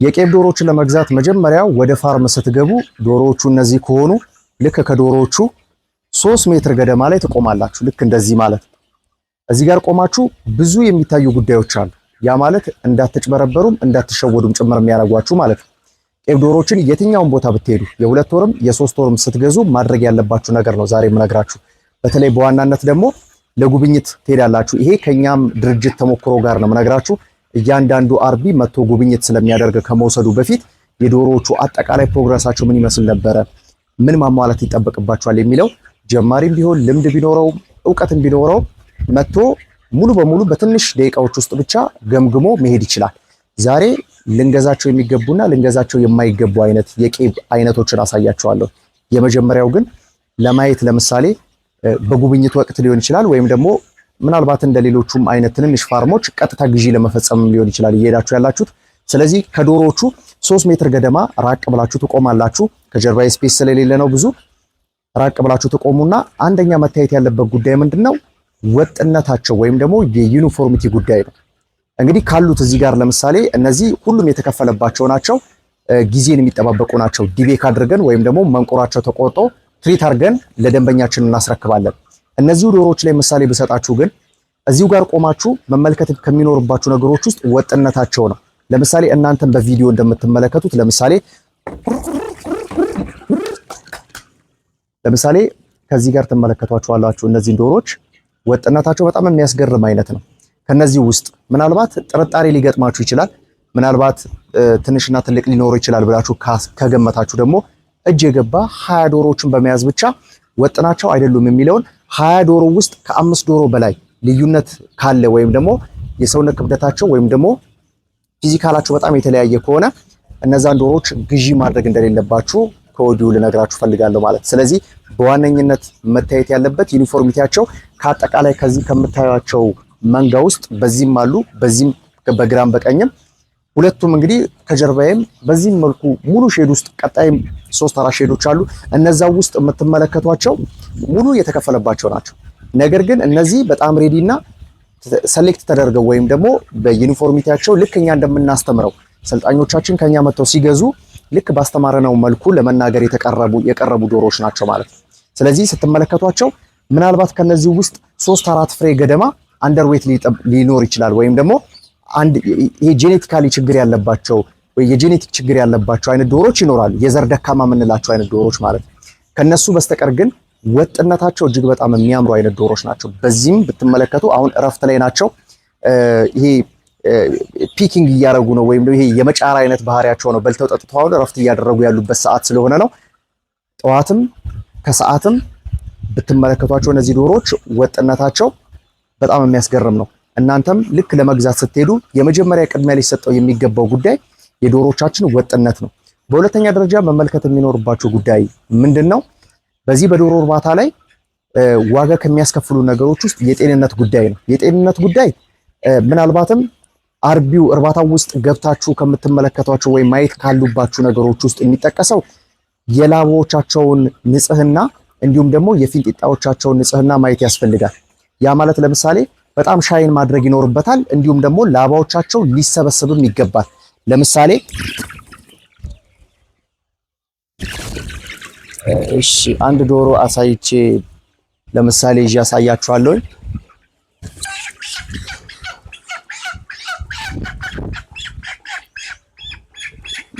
የቄብ ዶሮዎችን ለመግዛት መጀመሪያ ወደ ፋርም ስትገቡ ዶሮዎቹ እነዚህ ከሆኑ ልክ ከዶሮዎቹ 3 ሜትር ገደማ ላይ ትቆማላችሁ። ልክ እንደዚህ ማለት ነው። እዚህ ጋር ቆማችሁ ብዙ የሚታዩ ጉዳዮች አሉ። ያ ማለት እንዳትጭበረበሩም እንዳትሸወዱም ጭምር የሚያደርጓችሁ ማለት ነው። ቄብ ዶሮዎችን የትኛውን ቦታ ብትሄዱ የ2 ወርም የ3 ወርም ስትገዙ ማድረግ ያለባችሁ ነገር ነው ዛሬ የምነግራችሁ። በተለይ በዋናነት ደግሞ ለጉብኝት ትሄዳላችሁ። ይሄ ከኛም ድርጅት ተሞክሮ ጋር ነው የምነግራችሁ። እያንዳንዱ አርቢ መጥቶ ጉብኝት ስለሚያደርግ ከመውሰዱ በፊት የዶሮዎቹ አጠቃላይ ፕሮግረሳቸው ምን ይመስል ነበረ፣ ምን ማሟላት ይጠበቅባቸዋል የሚለው ጀማሪም ቢሆን ልምድ ቢኖረው እውቀትም ቢኖረው መጥቶ ሙሉ በሙሉ በትንሽ ደቂቃዎች ውስጥ ብቻ ገምግሞ መሄድ ይችላል። ዛሬ ልንገዛቸው የሚገቡና ልንገዛቸው የማይገቡ አይነት የቄብ አይነቶችን አሳያቸዋለሁ። የመጀመሪያው ግን ለማየት ለምሳሌ በጉብኝት ወቅት ሊሆን ይችላል፣ ወይም ደግሞ ምናልባት እንደሌሎቹም አይነት ትንንሽ ፋርሞች ቀጥታ ግዢ ለመፈጸም ሊሆን ይችላል እየሄዳችሁ ያላችሁት። ስለዚህ ከዶሮዎቹ 3 ሜትር ገደማ ራቅ ብላችሁ ትቆማላችሁ። ከጀርባዬ ስፔስ ስለሌለ ነው ብዙ። ራቅ ብላችሁ ትቆሙና አንደኛ መታየት ያለበት ጉዳይ ምንድነው? ወጥነታቸው ወይም ደግሞ የዩኒፎርሚቲ ጉዳይ ነው። እንግዲህ ካሉት እዚህ ጋር ለምሳሌ እነዚህ ሁሉም የተከፈለባቸው ናቸው፣ ጊዜን የሚጠባበቁ ናቸው። ዲቤክ አድርገን ወይም ደግሞ መንቆራቸው ተቆርጦ ትሪት አድርገን ለደንበኛችን እናስረክባለን። እነዚሁ ዶሮዎች ላይ ምሳሌ ብሰጣችሁ ግን እዚሁ ጋር ቆማችሁ መመልከት ከሚኖርባችሁ ነገሮች ውስጥ ወጥነታቸው ነው። ለምሳሌ እናንተም በቪዲዮ እንደምትመለከቱት ለምሳሌ ከዚህ ጋር ትመለከቷቸዋላችሁ። እነዚህን ዶሮዎች ወጥነታቸው በጣም የሚያስገርም አይነት ነው። ከነዚህ ውስጥ ምናልባት ጥርጣሬ ሊገጥማችሁ ይችላል። ምናልባት ትንሽና ትልቅ ሊኖር ይችላል ብላችሁ ከገመታችሁ ደግሞ እጅ የገባ 20 ዶሮዎችን በመያዝ ብቻ ወጥናቸው አይደሉም የሚለውን 20 ዶሮ ውስጥ ከ5 ዶሮ በላይ ልዩነት ካለ ወይም ደግሞ የሰውነት ክብደታቸው ወይም ደግሞ ፊዚካላቸው በጣም የተለያየ ከሆነ እነዛን ዶሮዎች ግዢ ማድረግ እንደሌለባችሁ ከወዲሁ ልነግራችሁ ፈልጋለሁ ማለት። ስለዚህ በዋነኝነት መታየት ያለበት ዩኒፎርሚቲያቸው ከአጠቃላይ ከዚህ ከምታዩቸው መንጋ ውስጥ በዚህም አሉ፣ በዚህም በግራም በቀኝም ሁለቱም እንግዲህ ከጀርባዬም በዚህም መልኩ ሙሉ ሼድ ውስጥ ቀጣይም 3-4 ሼዶች አሉ። እነዛው ውስጥ የምትመለከቷቸው ሙሉ የተከፈለባቸው ናቸው። ነገር ግን እነዚህ በጣም ሬዲና ሰሌክት ተደርገው ወይም ደግሞ በዩኒፎርሚቲያቸው ልክ እኛ እንደምናስተምረው ሰልጣኞቻችን ከኛ መጥተው ሲገዙ ልክ ባስተማረነው መልኩ ለመናገር የቀረቡ ዶሮዎች ናቸው ማለት ነው። ስለዚህ ስትመለከቷቸው ምናልባት ከነዚህ ውስጥ 3-4 ፍሬ ገደማ አንደርዌት ሊኖር ይችላል ወይም ደግሞ ይሄ ጄኔቲካሊ ችግር ያለባቸው ወይ የጄኔቲክ ችግር ያለባቸው አይነት ዶሮዎች ይኖራሉ። የዘር ደካማ የምንላቸው አይነት ዶሮዎች ማለት ነው። ከነሱ በስተቀር ግን ወጥነታቸው እጅግ በጣም የሚያምሩ አይነት ዶሮዎች ናቸው። በዚህም ብትመለከቱ አሁን እረፍት ላይ ናቸው። ይሄ ፒኪንግ እያደረጉ ነው ወይም ይሄ የመጫራ አይነት ባህሪያቸው ነው። በልተው ጠጥተው አሁን እረፍት እያደረጉ ያሉበት ሰዓት ስለሆነ ነው። ጠዋትም ከሰዓትም ብትመለከቷቸው እነዚህ ዶሮዎች ወጥነታቸው በጣም የሚያስገርም ነው። እናንተም ልክ ለመግዛት ስትሄዱ የመጀመሪያ ቅድሚያ ሊሰጠው የሚገባው ጉዳይ የዶሮቻችን ወጥነት ነው። በሁለተኛ ደረጃ መመልከት የሚኖርባቸው ጉዳይ ምንድነው? በዚህ በዶሮ እርባታ ላይ ዋጋ ከሚያስከፍሉ ነገሮች ውስጥ የጤንነት ጉዳይ ነው። የጤንነት ጉዳይ ምናልባትም አርቢው እርባታው ውስጥ ገብታችሁ ከምትመለከቷቸው ወይም ማየት ካሉባችሁ ነገሮች ውስጥ የሚጠቀሰው የላባዎቻቸውን ንጽህና እንዲሁም ደግሞ የፊንጢጣዎቻቸውን ንጽህና ማየት ያስፈልጋል። ያ ማለት ለምሳሌ በጣም ሻይን ማድረግ ይኖርበታል። እንዲሁም ደግሞ ላባዎቻቸው ሊሰበሰብም ይገባል። ለምሳሌ እሺ አንድ ዶሮ አሳይቼ ለምሳሌ ይዤ አሳያችኋለሁ።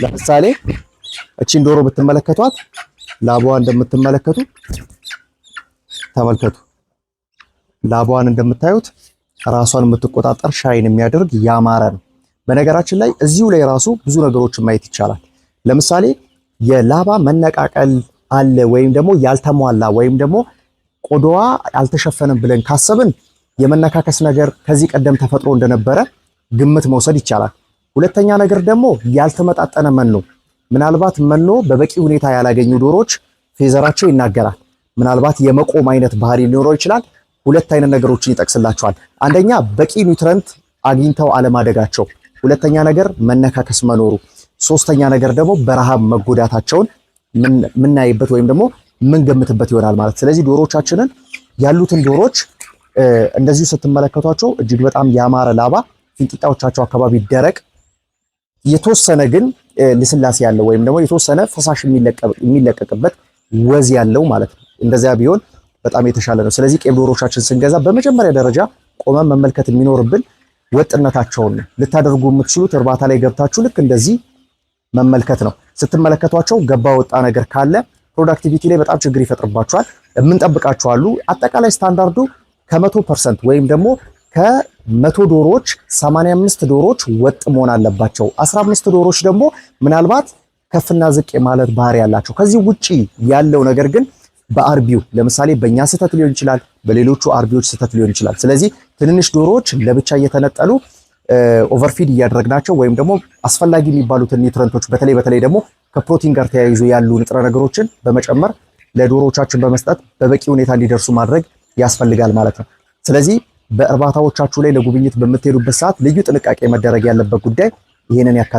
ለምሳሌ እቺን ዶሮ ብትመለከቷት ላባዋ እንደምትመለከቱ ተመልከቱ። ላባዋን እንደምታዩት ራሷን የምትቆጣጠር ሻይን የሚያደርግ ያማረ ነው። በነገራችን ላይ እዚሁ ላይ ራሱ ብዙ ነገሮችን ማየት ይቻላል። ለምሳሌ የላባ መነቃቀል አለ ወይም ደግሞ ያልተሟላ ወይም ደግሞ ቆዳዋ አልተሸፈነም ብለን ካሰብን የመነካከስ ነገር ከዚህ ቀደም ተፈጥሮ እንደነበረ ግምት መውሰድ ይቻላል። ሁለተኛ ነገር ደግሞ ያልተመጣጠነ መኖ፣ ምናልባት መኖ በበቂ ሁኔታ ያላገኙ ዶሮዎች ፌዘራቸው ይናገራል። ምናልባት የመቆም አይነት ባህሪ ሊኖረው ይችላል። ሁለት አይነት ነገሮችን ይጠቅስላቸዋል። አንደኛ በቂ ኒውትረንት አግኝተው አለማደጋቸው፣ ሁለተኛ ነገር መነካከስ መኖሩ፣ ሶስተኛ ነገር ደግሞ በረሃብ መጎዳታቸውን ምናይበት ወይም ደግሞ ምንገምትበት ይሆናል ማለት። ስለዚህ ዶሮቻችንን ያሉትን ዶሮች እንደዚሁ ስትመለከቷቸው እጅግ በጣም ያማረ ላባ፣ ፊንጢጣዎቻቸው አካባቢ ደረቅ፣ የተወሰነ ግን ልስላሴ ያለው ወይም ደግሞ የተወሰነ ፈሳሽ የሚለቀቅበት ወዝ ያለው ማለት ነው። እንደዚያ ቢሆን በጣም የተሻለ ነው። ስለዚህ ቄብ ዶሮቻችን ስንገዛ በመጀመሪያ ደረጃ ቆመን መመልከት የሚኖርብን ወጥነታቸውን ነው። ልታደርጉ የምትችሉት እርባታ ላይ ገብታችሁ ልክ እንደዚህ መመልከት ነው። ስትመለከቷቸው ገባ ወጣ ነገር ካለ ፕሮዳክቲቪቲ ላይ በጣም ችግር ይፈጥርባቸዋል። የምንጠብቃቸው አሉ። አጠቃላይ ስታንዳርዱ ከ100% ወይም ደግሞ ከ100 ዶሮዎች 85 ዶሮዎች ወጥ መሆን አለባቸው። 15 ዶሮዎች ደግሞ ምናልባት ከፍና ዝቅ የማለት ባህሪ ያላቸው። ከዚህ ውጪ ያለው ነገር ግን በአርቢው ለምሳሌ በእኛ ስህተት ሊሆን ይችላል፣ በሌሎቹ አርቢዎች ስህተት ሊሆን ይችላል። ስለዚህ ትንንሽ ዶሮዎች ለብቻ እየተነጠሉ ኦቨርፊድ እያደረግናቸው ወይም ደግሞ አስፈላጊ የሚባሉትን ኒውትረንቶች በተለይ ደግሞ ከፕሮቲን ጋር ተያይዞ ያሉ ንጥረ ነገሮችን በመጨመር ለዶሮዎቻችን በመስጠት በበቂ ሁኔታ እንዲደርሱ ማድረግ ያስፈልጋል ማለት ነው። ስለዚህ በእርባታዎቻችሁ ላይ ለጉብኝት በምትሄዱበት ሰዓት ልዩ ጥንቃቄ መደረግ ያለበት ጉዳይ ይህንን ያካትታል።